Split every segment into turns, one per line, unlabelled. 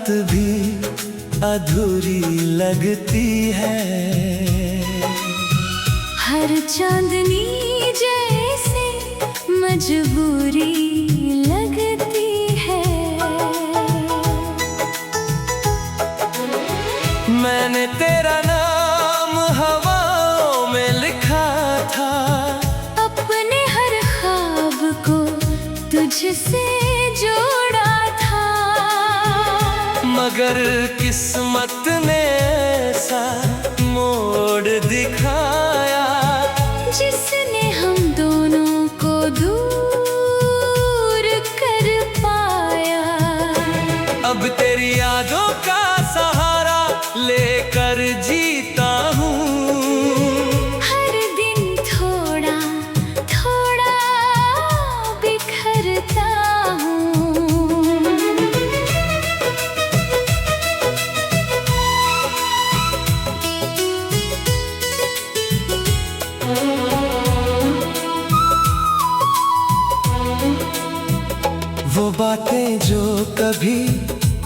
रात भी अधूरी लगती है।
हर चांदनी जैसे मजबूरी लगती है।
मैंने तेरा नाम हवाओं में लिखा था,
अपने हर ख्वाब को तुझसे जोड़ा था।
मगर किस्मत ने ऐसा मोड़ दिखाया
जिसने हम दोनों को दूर कर पाया।
अब तेरी यादों का सहारा लेकर जीता हूँ।
हर दिन थोड़ा थोड़ा बिखरता हूँ।
वो बातें जो कभी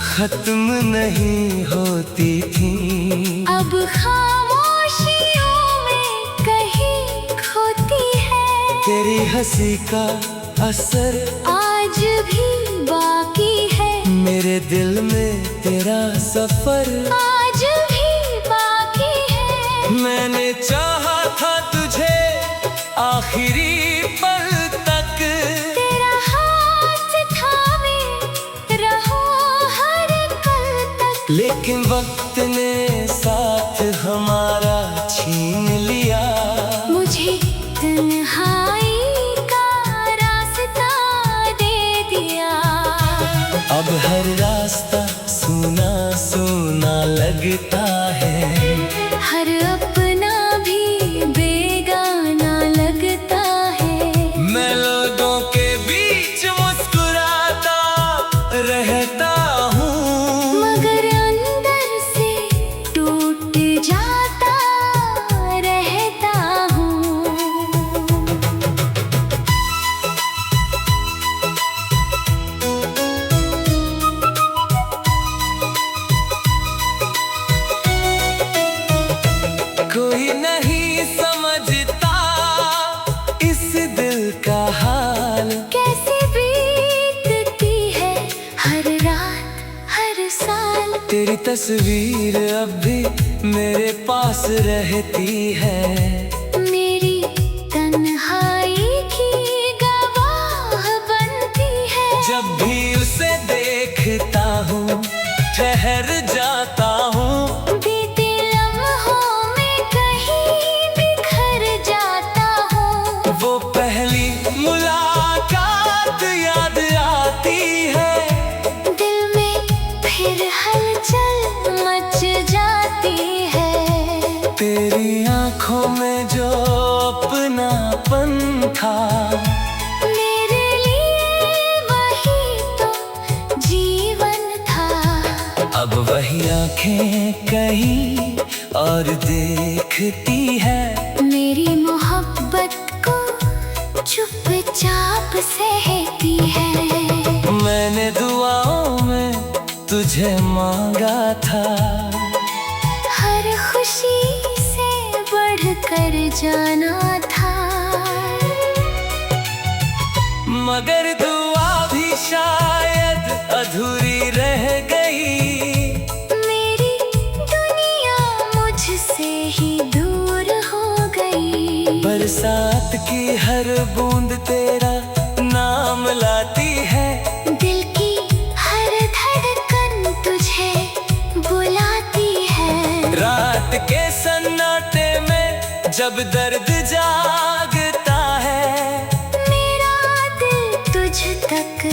खत्म नहीं होती थी,
अब खामोशियों में कहीं खोती है।
तेरी हंसी का असर
आज भी बाकी है।
मेरे दिल में तेरा सफर
आज भी बाकी है।
मैंने चाहा था तुझे आखिरी पल तक,
तेरा हाथ थामे रहो हर पल तक।
लेकिन वक्त ने साथ हमारा छीन लिया।
मुझे तन्हाई का रास्ता दे दिया।
अब हर रास्ता सूना सूना लगता है।
हर अपना भी बेगाना लगता है।
मैं लोगों के बीच मुस्कुराता रहता हूँ,
मगर अंदर से टूट जाता रहता हूँ।
कोई नहीं समझता इस दिल का हाल,
कैसे बीतती है हर रात हर साल।
तेरी तस्वीर अब भी मेरे पास रहती है।
मेरी तन्हाई की गवाह बनती है।
जब भी उसे देखता हूँ ठहर जाता हूँ।
बीते लम्हों में कहीं बिखर जाता हूँ।
वो पहली मुलाकात याद आती है।
दिल में फिर हलचल मच जाती है।
तेरी आंखों में जो अपनापन था,
मेरे लिए वही तो जीवन था।
अब वही आंखें कहीं और देखती है।
मेरी मोहब्बत को चुपचाप सहती है।
मैंने दुआओं में तुझे मांगा था,
हर खुशी से बढ़कर जाना था।
मगर दुआ भी शायद अधूरी रह गई।
मेरी दुनिया मुझसे ही दूर हो गई।
बरसात की हर बूंद तेरा नाम लाती है।
दिल की हर धड़कन तुझे बुलाती है।
रात के सन्नाटे में जब दर्द जागता है,
मेरा दिल तुझ तक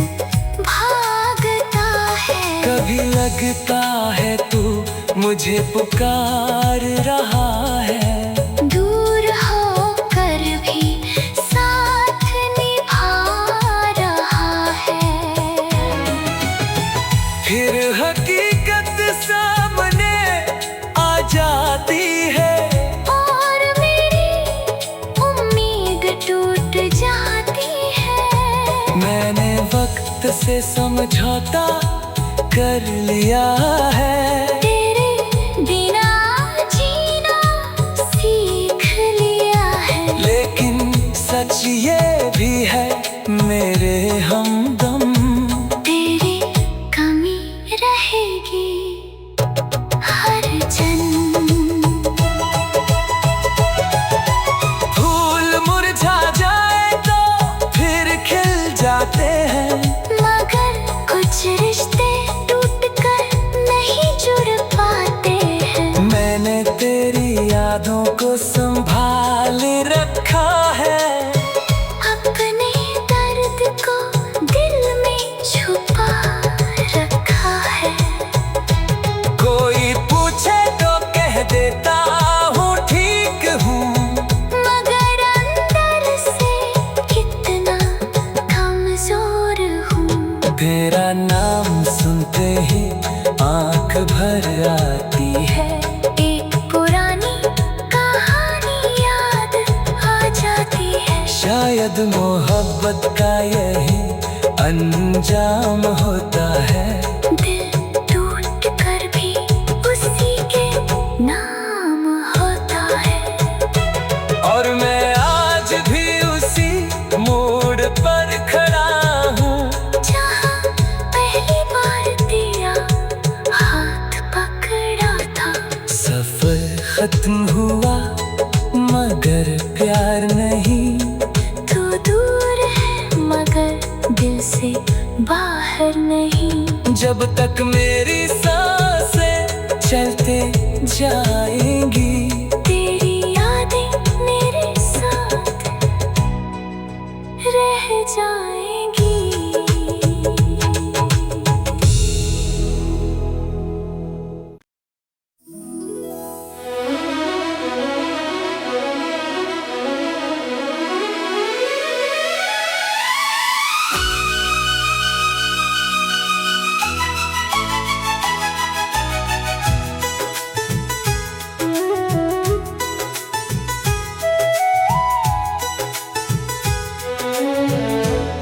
भागता है।
कभी लगता है तू मुझे पुकार रहा है।
दूर होकर भी साथ निभा रहा है।
फिर हकीकत सामने आ जाती है।
और मेरी उम्मीद टूट जाती है।
मैंने वक्त से समझौता कर लिया है।
तेरे बिना जीना सीख लिया है।
लेकिन सच ये भी है मेरे हमदम,
तेरी कमी रहेगी हर जन्म।
फूल मुरझा जाए तो फिर खिल जाते हैं,
मगर कुछ रिश्ते टूट कर नहीं जुड़ पाते हैं।
मैंने तेरी यादों को संभाल रखा है।
अपने दर्द को दिल में छुपा रखा है।
कोई पूछे तो कह देता हूँ ठीक हूँ,
मगर अंदर से कितना कमजोर हूँ।
तेरा नाम सुनते ही आंख भर आती है।
एक पुरानी कहानी याद आ जाती है।
शायद मोहब्बत का यही अंजाम होता है।
दिल टूट कर भी उसी के नाम होता है।
और मैं आज भी उसी मोड़ पर खड़ा हूँ,
जहाँ पहली बार तेरा हाथ पकड़ा था।
सफर खत्म हुआ मगर प्यार नहीं।
तू दूर है मगर दिल से बाहर नहीं।
जब तक मेरी सांसें चलते जाएंगी,
तेरी यादें मेरे साथ रह जाएंगी।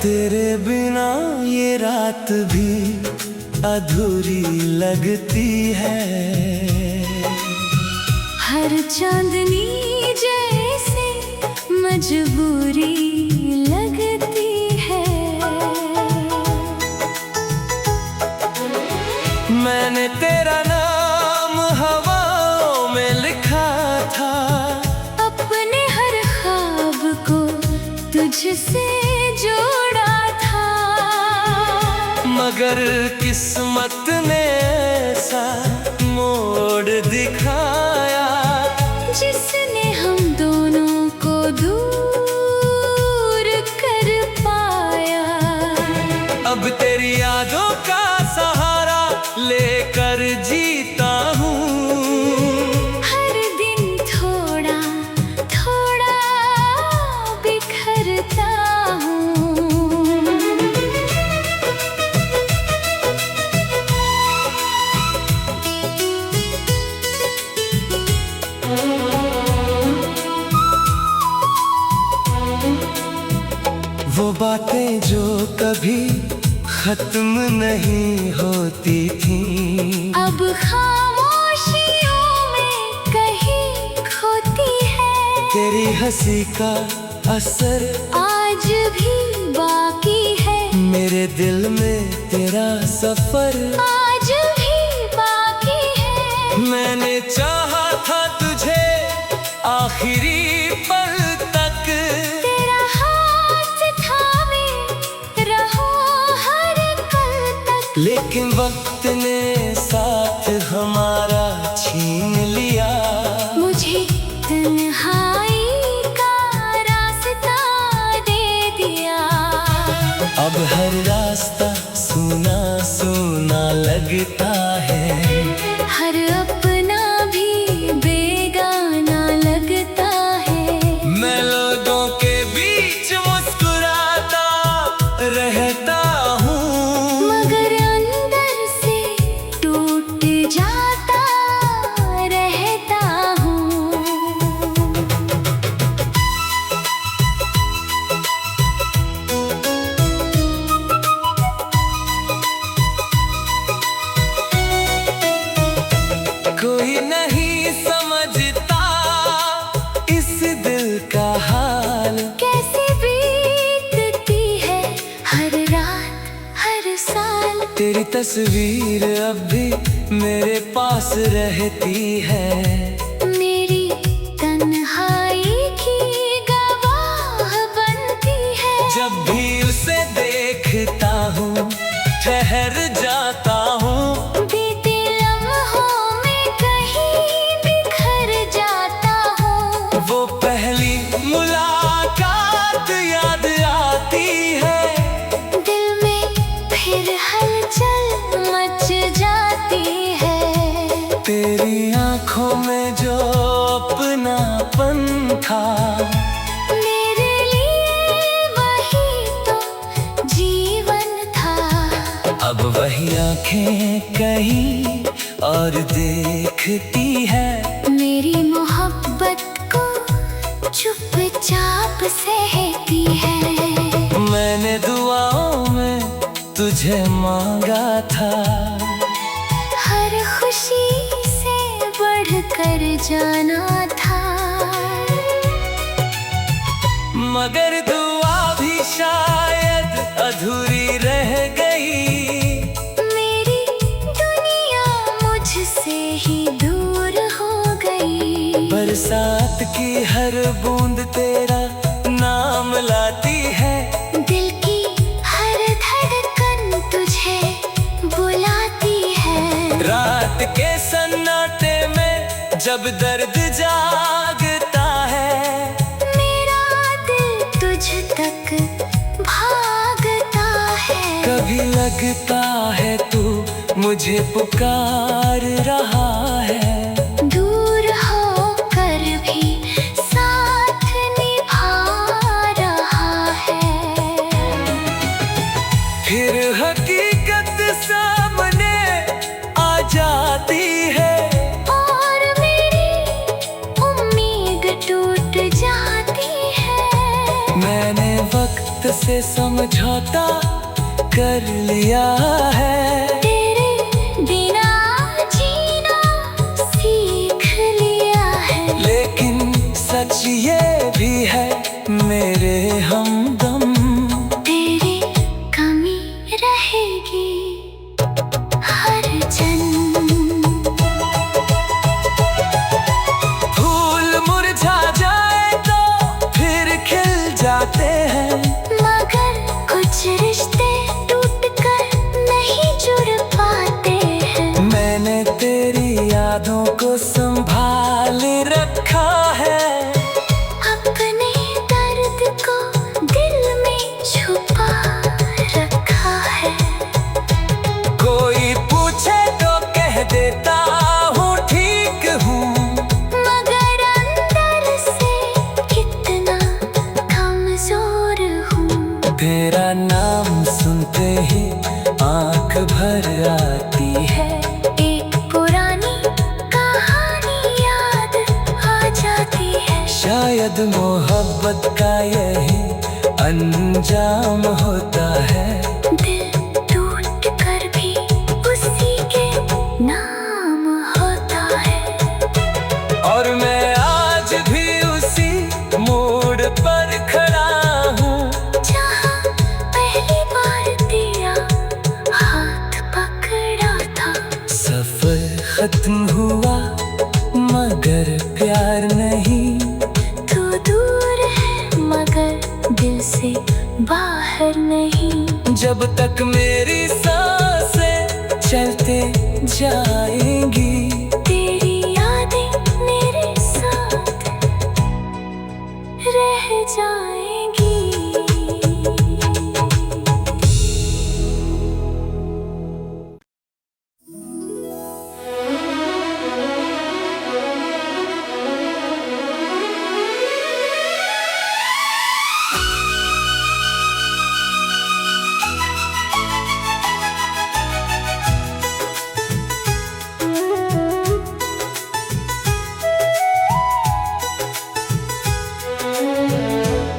तेरे बिना ये रात भी अधूरी लगती है।
हर चांदनी जैसे मजबूरी लगती है।
मैंने तेरा नाम हवाओं में लिखा था,
अपने हर ख्वाब को तुझसे जोड़ा था।
मगर किस्मत ने ऐसा मोड़ दिखाया,
जिसने हम दोनों को दूर कर पाया।
अब तेरी यादों का सहारा लेकर जीता हूँ।
हर दिन थोड़ा थोड़ा बिखरता हूँ।
वो बातें जो कभी खत्म नहीं होती थी,
अब खामोशियों में कहीं खोती है।
तेरी हंसी का असर
आज भी बाकी है।
मेरे दिल में तेरा सफर
आज भी बाकी है।
मैंने चाहा था तुझे आखिरी पल तक,
तेरा हाथ थामे रहो हर पल तक।
लेकिन वक्त ने साथ हमारा छीन लिया।
मुझे तन्हाई का रास्ता दे दिया।
अब हर रास्ता सूना सूना लगता है।
हर अपना भी बेगाना लगता है।
मैं लोगों के बीच मुस्कुराता रहता हूँ,
मगर अंदर से टूट जाता रहता हूँ।
तस्वीर अब भी मेरे पास रहती है।
मेरी तन्हाई की गवाह बनती है।
जब भी उसे देखता हूँ ठहर जाता हूँ।
बीते लम्हों में कहीं बिखर जाता हूँ।
वो पहली मुलाकात याद आती है।
दिल में फिर हलचल मच जाती है।
तेरी आंखों में जो अपनापन था,
मेरे लिए वही तो जीवन था।
अब वही आंखें कहीं और देखती है।
मेरी मोहब्बत को चुपचाप सहती है।
मैंने दुआओं में तुझे मांगा था।
हर खुशी से बढ़कर जाना था।
मगर दुआ भी शायद अधूरी रह गई।
मेरी दुनिया मुझसे ही दूर हो गई।
बरसात की हर बूंद तेरा नाम लाती है।
दिल की हर धड़कन तुझे बुलाती है।
रात के सन्नाटे में जब दर्द जागता है,
मेरा दिल तुझ तक भागता है।
कभी लगता है तू मुझे पुकार रहा है।
दूर होकर भी साथ निभा रहा है।
फिर हकीकत सामने आ जाती है।
और मेरी उम्मीद टूट जाती है।
मैंने वक्त से समझौता कर लिया है।
तेरे बिना जीना सीख लिया है।
लेकिन सच ये भी है मेरे हमदम,
तेरी कमी रहेगी हर जन्म।
फूल मुरझा जाए तो फिर खिल जाते हैं।
मगर कुछ रिश्ते टूट कर नहीं जुड़ पाते हैं।
मैंने तेरी यादों को संभाल रखा है।
अपने दर्द को दिल में छुपा रखा है।
कोई पूछे तो कह देता हूँ ठीक हूँ।
मगर अंदर से कितना कमजोर हूँ।
तेरा नाम सुनते ही आंख भर आती है।
एक पुरानी कहानी याद आ जाती है।
शायद मोहब्बत का यही अंजाम होता है।
दिल टूट कर भी उसी के नाम होता है।
और मैं आज भी उसी मोड़ पर खड़ा हूँ।
जहाँ पहली बार तेरा हाथ पकड़ा था।
सफर खत्म हुआ मगर प्यार नहीं।
तू दूर है मगर दिल से बाहर नहीं।
जब तक मेरी सांसें चलते जाएंगी,
तेरी यादें मेरे साथ रह जाएंगी।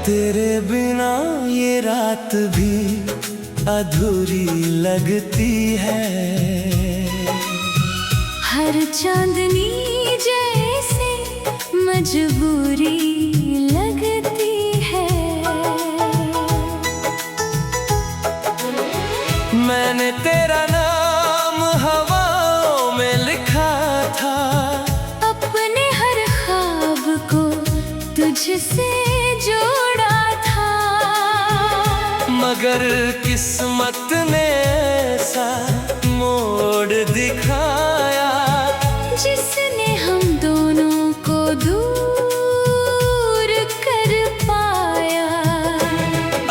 तेरे बिना ये रात भी अधूरी लगती है।
हर चांदनी जैसे मजबूरी लगती है।
मैंने तेरा नाम
तुझसे जोड़ा था,
मगर किस्मत ने ऐसा मोड़ दिखाया
जिसने हम दोनों को दूर कर पाया।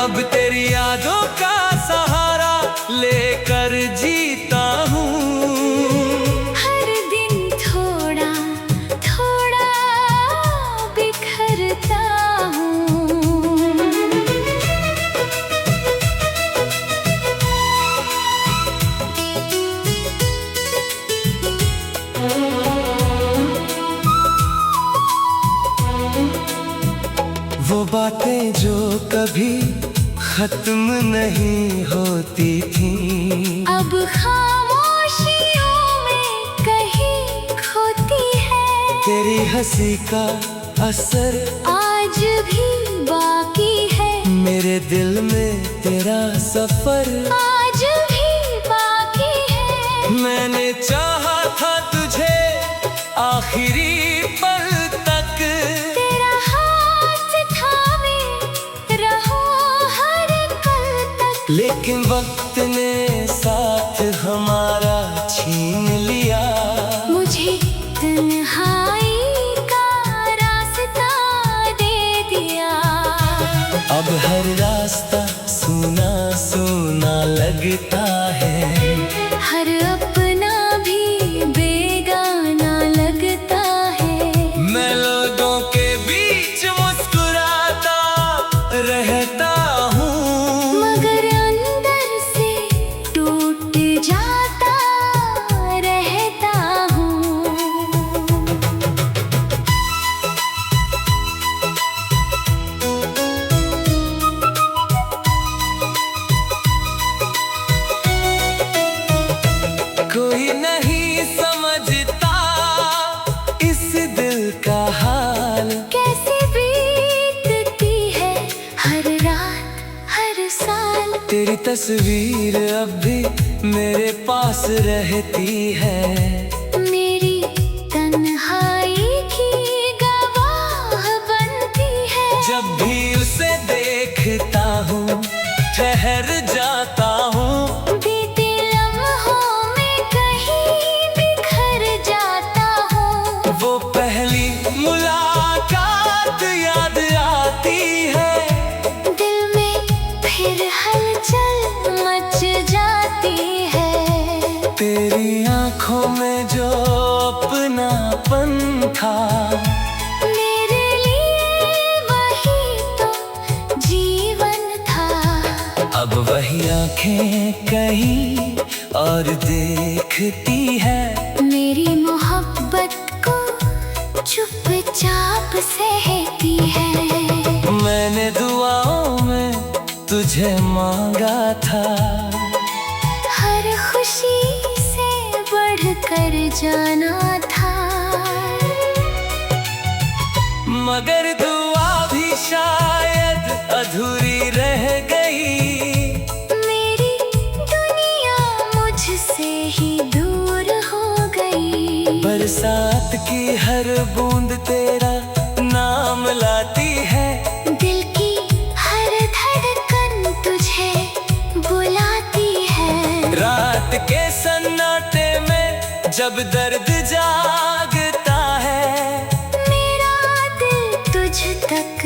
अब तेरी यादों का सहारा लेकर जीता हूँ,
हर दिन थोड़ा थोड़ा बिखरता हूँ।
वो बातें जो कभी खत्म नहीं होती थी,
अब खामोशियों में कहीं खोती है।
तेरी हंसी का असर
आज भी बाकी है,
मेरे दिल में तेरा सफर
आज भी बाकी है।
मैंने चाहा था तुझे आखिरी पल तक,
तेरा हाथ थामे रहो हर पल तक।
लेकिन वक्त ने साथ हमारा छीन लिया।
मुझे तन्हाई का रास्ता दे दिया।
अब हर रास्ता सूना सूना लगता है,
हर अपना भी बेगाना लगता है।
मैं लोगों के बीच मुस्कुराता रहता हूँ,
मगर अंदर से टूट जाता रहता हूँ।
कोई नहीं समझता इस दिल का हाल,
कैसे बीतती है हर रात हर साल।
तेरी तस्वीर अब भी मेरे पास रहती है,
मेरी तन्हाई की गवाह बनती है।
जब भी उसे देखता हूँ ठहर जाता हूँ,
बीते लम्हों में कहीं बिखर जाता हूँ।
वो पहली मुलाकात याद आती है,
दिल में फिर हलचल मच जाती है।
तेरी आंखों में जो अपनापन था,
मेरे लिए वही तो जीवन था।
अब वही आंखें कहीं और देखती है।
मेरी मोहब्बत को चुपचाप सहती है।
मैंने दुआओं में तुझे मांगा था,
हर खुशी से बढ़कर जाना था।
मगर दुआ भी शायद अधूरी रह गई।
मेरी दुनिया मुझसे ही दूर हो गई।
बरसात की हर बूंद तेरा नाम लाती है,
दिल की हर धड़कन तुझे बुलाती है।
रात के सन्नाटे में जब दर्द जागता है,
मेरा दिल तुझ तक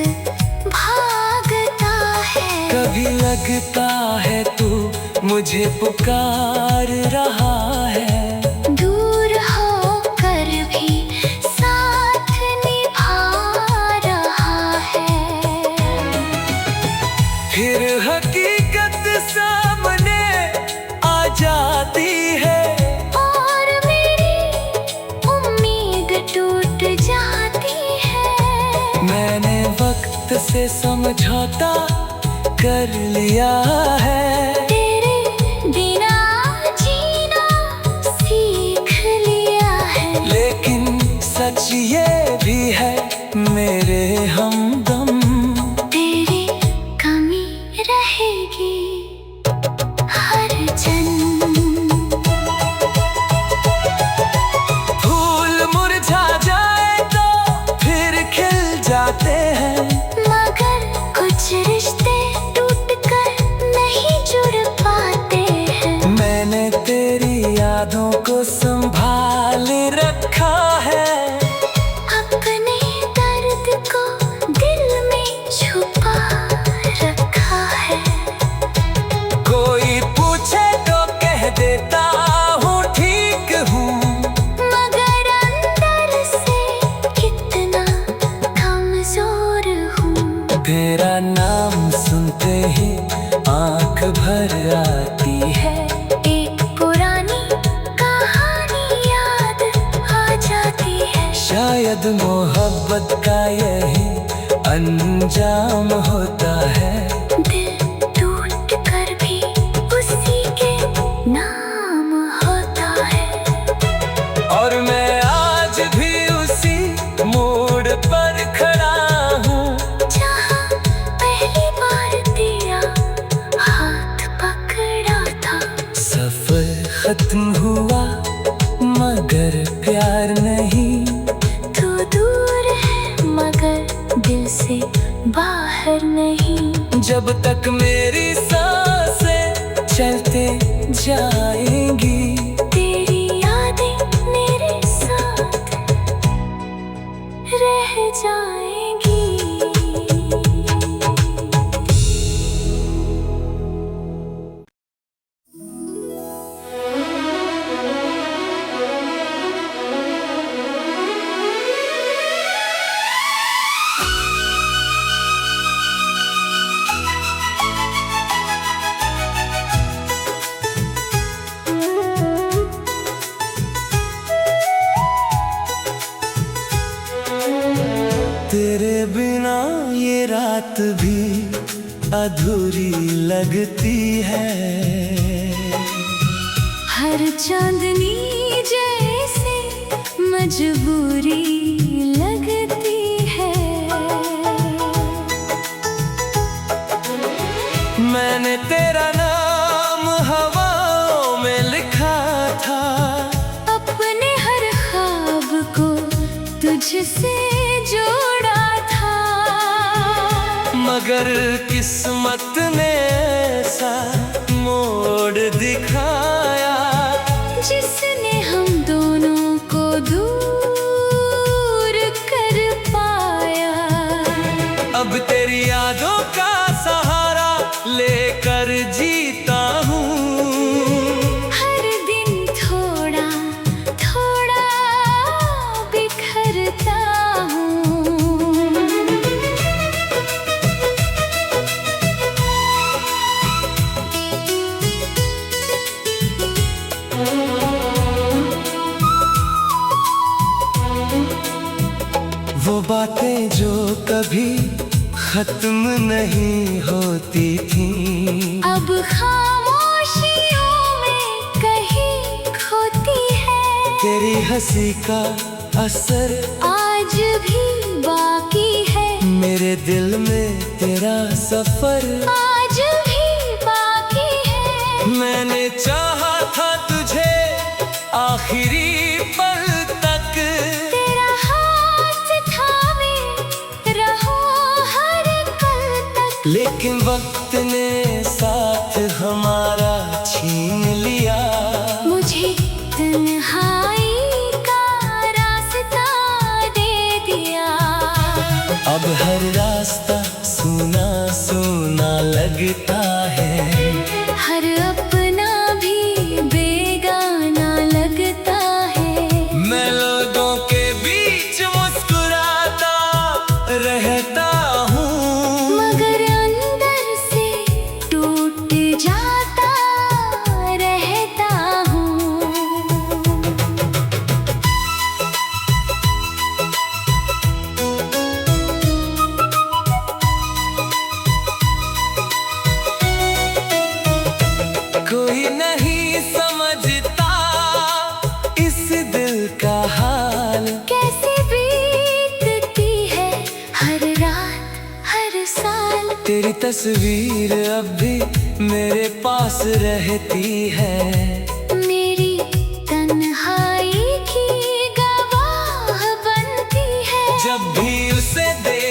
भागता है।
कभी लगता है तू मुझे पुकार रहा है,
दूर होकर भी साथ निभा रहा है।
फिर हकीकत सामने आ जाती है,
और मेरी उम्मीद टूट जाती है।
मैंने वक्त से समझौता कर लिया है,
तेरे बिना जीना सीख लिया है।
लेकिन सच ये भी है मेरे हमदम,
तेरी कमी रहेगी हर जन्म।
फूल मुरझा जाए तो फिर खिल जाते हैं।
मगर कुछ रिश्ते टूट कर नहीं जुड़ पाते हैं।
मैंने तेरी यादों को संभाल रखा है,
अपने दर्द को दिल में छुपा रखा है।
कोई पूछे तो कह देता हूँ ठीक हूँ,
मगर अंदर से कितना कमजोर हूँ।
तेरा नाम सुनते ही आंख भर आती है।
एक पुरानी कहानी याद आ जाती है।
शायद मोहब्बत का यही अंजाम होता है।
दिल टूट कर भी उसी के नाम होता है।
और मैं आज भी उसी मोड़ पर खड़ा हूँ,
जहाँ पहली बार तेरा हाथ पकड़ा था।
सफर खत्म हुआ मगर प्यार नहीं।
तू दूर है मगर दिल से बाहर नहीं।
जब तक मेरी सांसें चलते जाएंगी,
तेरी यादें मेरे साथ रह जाएंगी।
तेरे बिना ये रात भी अधूरी लगती है।
हर चांदनी जैसे मजबूरी लगती है।
मैंने तेरा नाम हवाओं में लिखा था,
अपने हर ख्वाब को तुझसे जोड़ा था।
मगर किस्मत ने ऐसा मोड़ दिखाया,
जिसने हम दोनों को दूर कर पाया।
अब तेरी यादों का सहारा लेकर जीता हूँ।
हर दिन थोड़ा थोड़ा बिखरता हूँ।
वो बातें जो कभी खत्म नहीं होती थी,
अब खामोशियों में कहीं खोती है।
तेरी हंसी का असर
आज भी बाकी है।
मेरे दिल में तेरा सफर
आज भी बाकी है।
मैंने चाहा था तुझे आखिरी पल तक,
तेरा हाथ थामे रहो हर पल तक।
लेकिन वक्त ने साथ हमारा छीन लिया।
मुझे तन्हाई का रास्ता दे दिया।
अब हर रास्ता सूना सूना लगता है।
हर अपना भी बेगाना लगता है।
मैं लोगों के बीच मुस्कुराता रहता हूँ,
मगर अंदर से टूट जाता रहता हूँ।
कोई नहीं समझता इस दिल का हाल।
कैसे बीतती है हर रात हर साल।
तेरी तस्वीर अब भी मेरे पास रहती है।
मेरी तन्हाई की गवाह बनती है।
जब भी उसे देख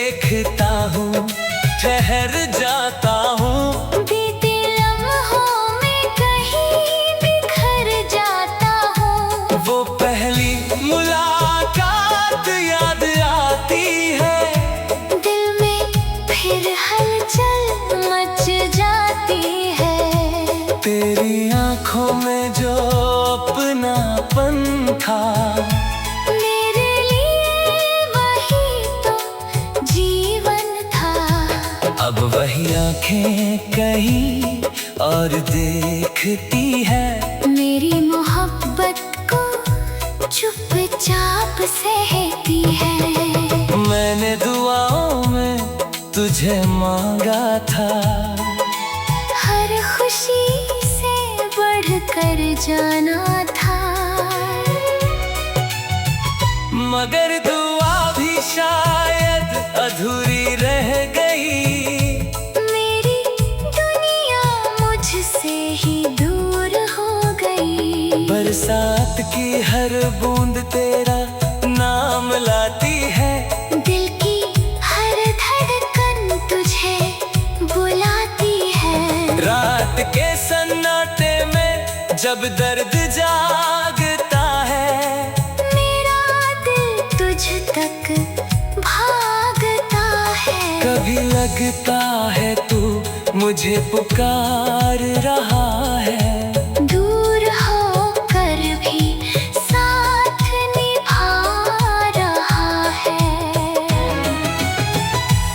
अब वही आंखें कहीं और देखती है,
मेरी मोहब्बत को चुपचाप सहती है।
मैंने दुआओं में तुझे मांगा था,
हर खुशी से बढ़कर जाना था।
मगर दुआ भी शायद अधूरी रह गई,
मेरी दुनिया मुझसे ही दूर हो गई।
बरसात की हर बूंद तेरा नाम लाती है,
दिल की हर धड़कन तुझे बुलाती है।
रात के सन्नाटे में जब दर्द जागता है,
मेरा दिल तुझ तक भागता है।
कभी लगता है तू मुझे पुकार रहा है,
दूर होकर भी साथ निभा रहा है।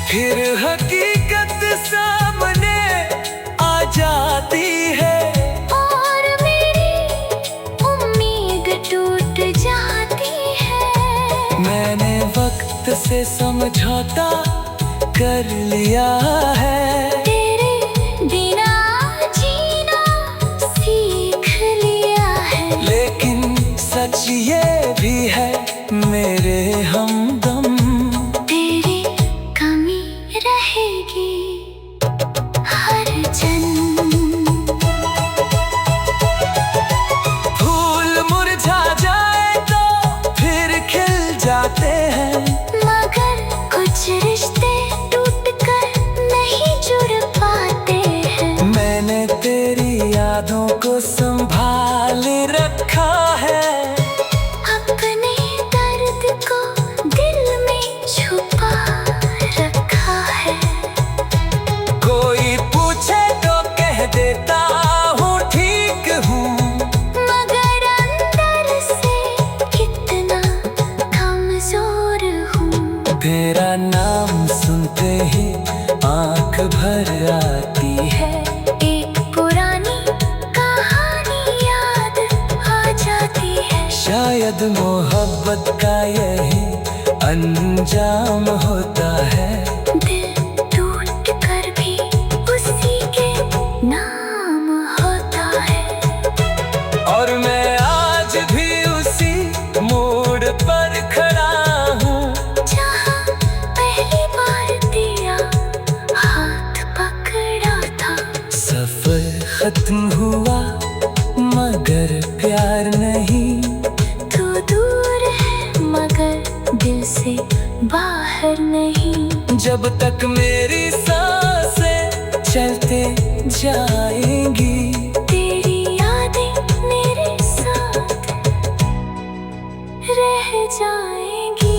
फिर हकीकत सामने आ जाती है,
और मेरी उम्मीद टूट जाती है।
मैंने वक्त से समझौता कर लिया है,
तेरे बिना जीना सीख लिया है।
लेकिन सच ये भी है मेरे हमदम,
तेरी कमी रहेगी हर जन्म।
फूल मुरझा जाए तो फिर खिल जाते हैं,
मगर कुछ रिश्ते टूट कर नहीं जुड़ पाते हैं।
मैंने तेरी यादों को संभाल रखा है,
अपने दर्द को दिल में छुपा रखा है।
कोई पूछे तो कह देता हूँ ठीक हूँ,
मगर अंदर से कितना कमजोर हूँ।
तेरा नाम सुनते ही आंख भर आती है,
एक पुरानी कहानी याद आ जाती है।
शायद मोहब्बत का यही अंजाम होता है,
दिल टूट कर भी उसी के नाम होता है।
और मैं आज भी उसी मोड़ पर खड़ा हूँ,
जहाँ पहली बार तेरा हाथ पकड़ा था।
सफर खत्म हुआ मगर प्यार नहीं,
तू दूर है मगर दिल से बाहर नहीं।
जब तक मेरी सांसें चलते जाएंगी,
तेरी यादें मेरे साथ रह जाएंगी।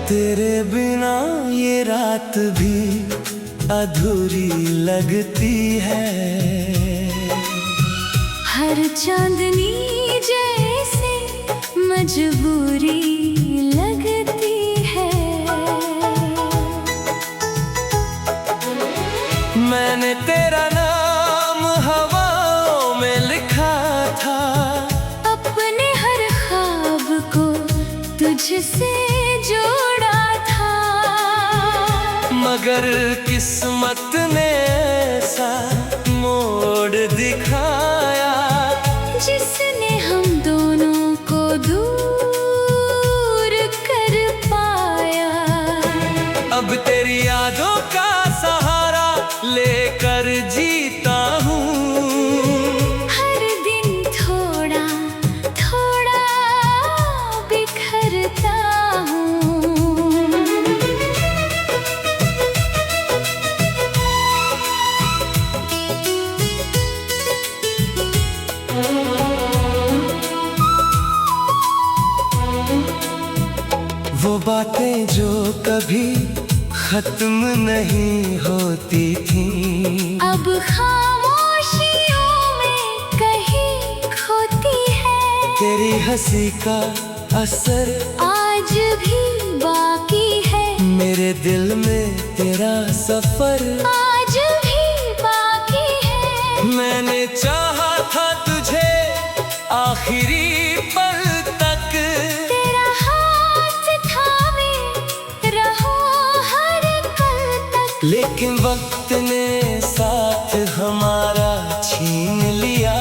तेरे बिना ये रात भी अधूरी लगती है,
हर चांदनी जैसे मजबूरी लगती है।
मैंने तेरा नाम हवाओं में लिखा था,
अपने हर ख्वाब को तुझसे जोड़ा था।
मगर किस्मत ने ऐसा मोड़ दिखाया,
जिसने हम दोनों को दूर कर पाया।
अब तेरी यादों का सहारा लेकर जीता हूँ,
हर दिन थोड़ा थोड़ा बिखरता हूँ।
बातें जो कभी खत्म नहीं होती थी,
अब खामोशियों में कहीं खोती है।
तेरी हंसी का असर
आज भी बाकी है,
मेरे दिल में तेरा सफर
आज भी बाकी है।
मैंने चाहा था तुझे आखिरी पल तक,
तेरा हाथ थामे रहो हर पल तक।
लेकिन वक्त ने साथ हमारा छीन लिया।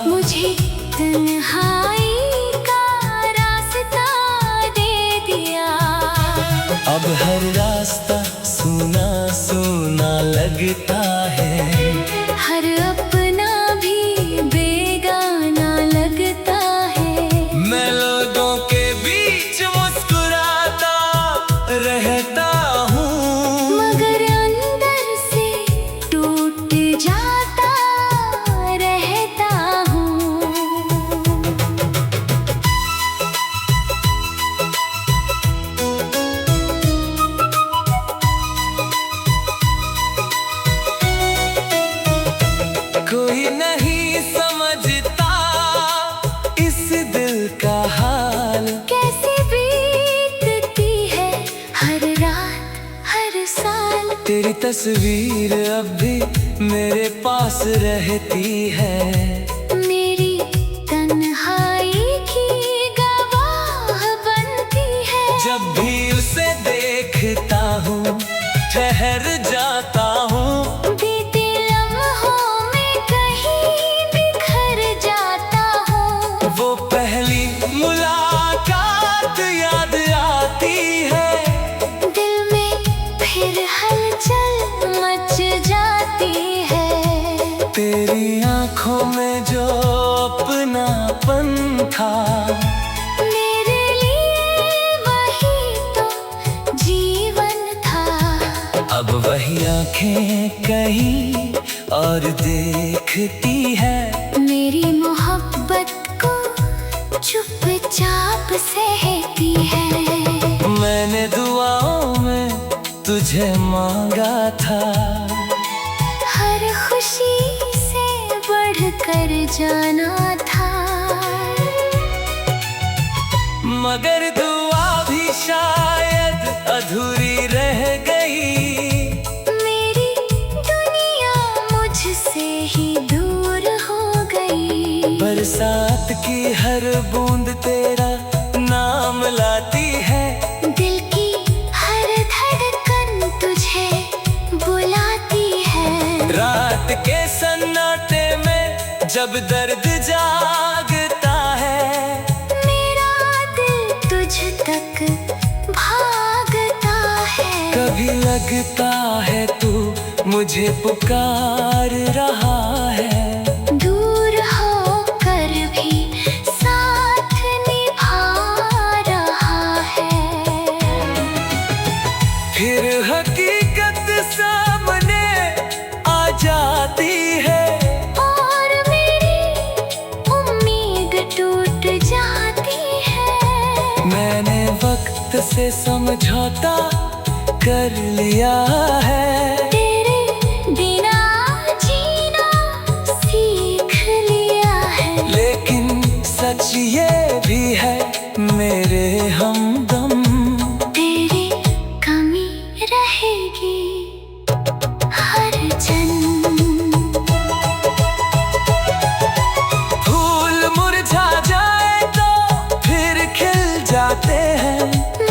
मुझे तन्हाई का रास्ता दे दिया।
अब हर रास्ता सुना सुना लगता है,
हर अपना भी बेगाना लगता है।
मैं लोगों के बीच मुस्कुराता रहता हूँ,
मगर अंदर से टूट जाता रहता हूँ।
कोई नहीं समझता इस दिल का हाल,
कैसे बीतती है हर रात हर साल।
तेरी तस्वीर अब भी मेरे पास रहती है,
मेरी तन्हाई की गवाह बनती है।
जब भी उसे देखता हूँ ठहर जाता हूँ,
बीते लम्हों में कहीं बिखर जाता हूँ।
वो पहली मुलाकात याद आती है,
दिल में फिर हलचल मच जाती है।
तेरी आंखों में जो अपनापन था,
मेरे लिए वही तो जीवन था।
अब वही आंखें कहीं और देखती है,
मेरी मोहब्बत को चुपचाप सहती है।
मैंने दुआओं में तुझे मांगा था,
हर खुशी से बढ़कर जाना था।
मगर दुआ भी शायद अधूरी रह गई,
मेरी दुनिया मुझसे ही दूर हो गई।
बरसात की हर बूंद तेरा नाम लाती है,
दिल की हर धड़कन तुझे बुलाती है।
रात के सन्नाटे में जब दर्द जागता है,
मेरा दिल तुझ तक भागता है।
कभी लगता है तू मुझे पुकार रहा है,
दूर होकर भी साथ निभा रहा है।
फिर हकीकत सामने आ जाती है,
और मेरी उम्मीद टूट जाती है।
मैंने वक्त से समझौता कर लिया है,
तेरे बिना जीना सीख लिया है।
लेकिन सच ये भी है मेरे हमदम,
तेरी कमी रहेगी हर जन्म।
फूल मुरझा जाए तो फिर खिल जाते हैं,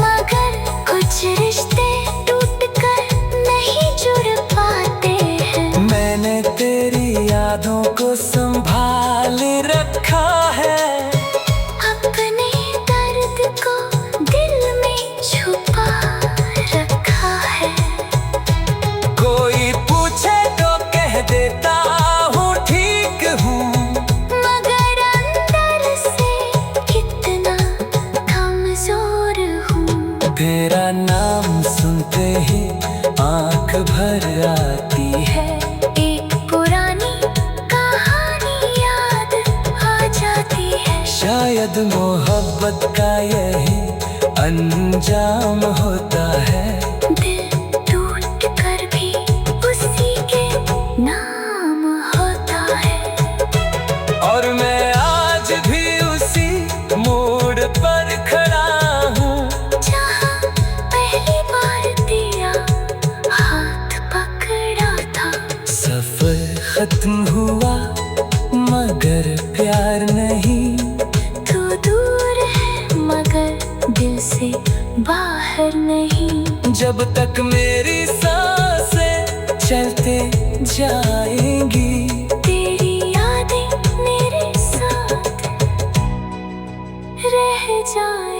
मगर कुछ रिश्ते टूट कर नहीं जुड़ पाते हैं।
मैंने तेरी यादों को संभाल रखा है,
अपने दर्द को दिल में छुपा रखा है।
कोई पूछे तो कह देता हूँ ठीक हूँ,
मगर अंदर से कितना कमजोर हूँ।
तेरा नाम सुनते ही आंख भर आती है,
एक पुरानी कहानी याद आ जाती है।
शायद मोहब्बत का यही अंजाम होता है।
दिल टूट कर भी उसी के नाम होता है।
और मैं आज भी उसी मोड़ पर खड़ा हूँ,
जहाँ पहली बार तेरा हाथ पकड़ा था।
सफर खत्म हुआ मगर प्यार नहीं।
तू दूर है मगर दिल से बाहर नहीं।
जब तक मेरी सांसें चलते जाएंगी,
तेरी यादें मेरे साथ रह जाए।